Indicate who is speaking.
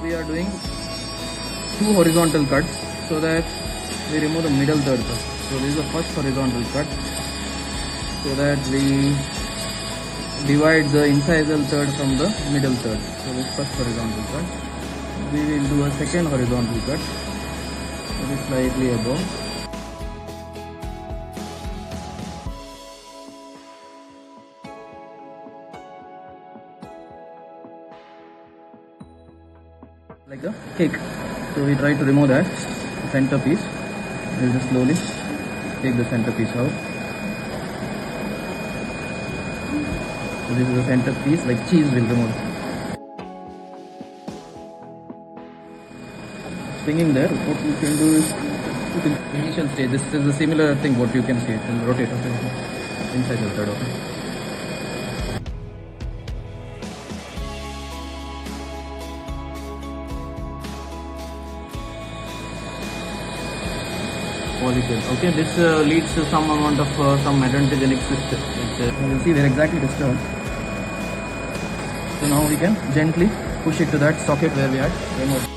Speaker 1: we are doing 2 horizontal cuts so that we remove the middle third first. So this is the first horizontal cut so that we divide the incisal third from the middle third. So this first horizontal cut. We will do a second horizontal cut. It is slightly above. Like a cake. So we try to remove that centerpiece. We'll just slowly take the centerpiece out. So this is the centerpiece, like cheese will remove. Swinging there, what you can do is, initial stage, this is a similar thing what you can see. It will rotate inside the third. Okay. Okay, this leads to some amount of some odontogenic cyst. You can see where exactly it is turned. So now we can gently push it to that socket where we had removed.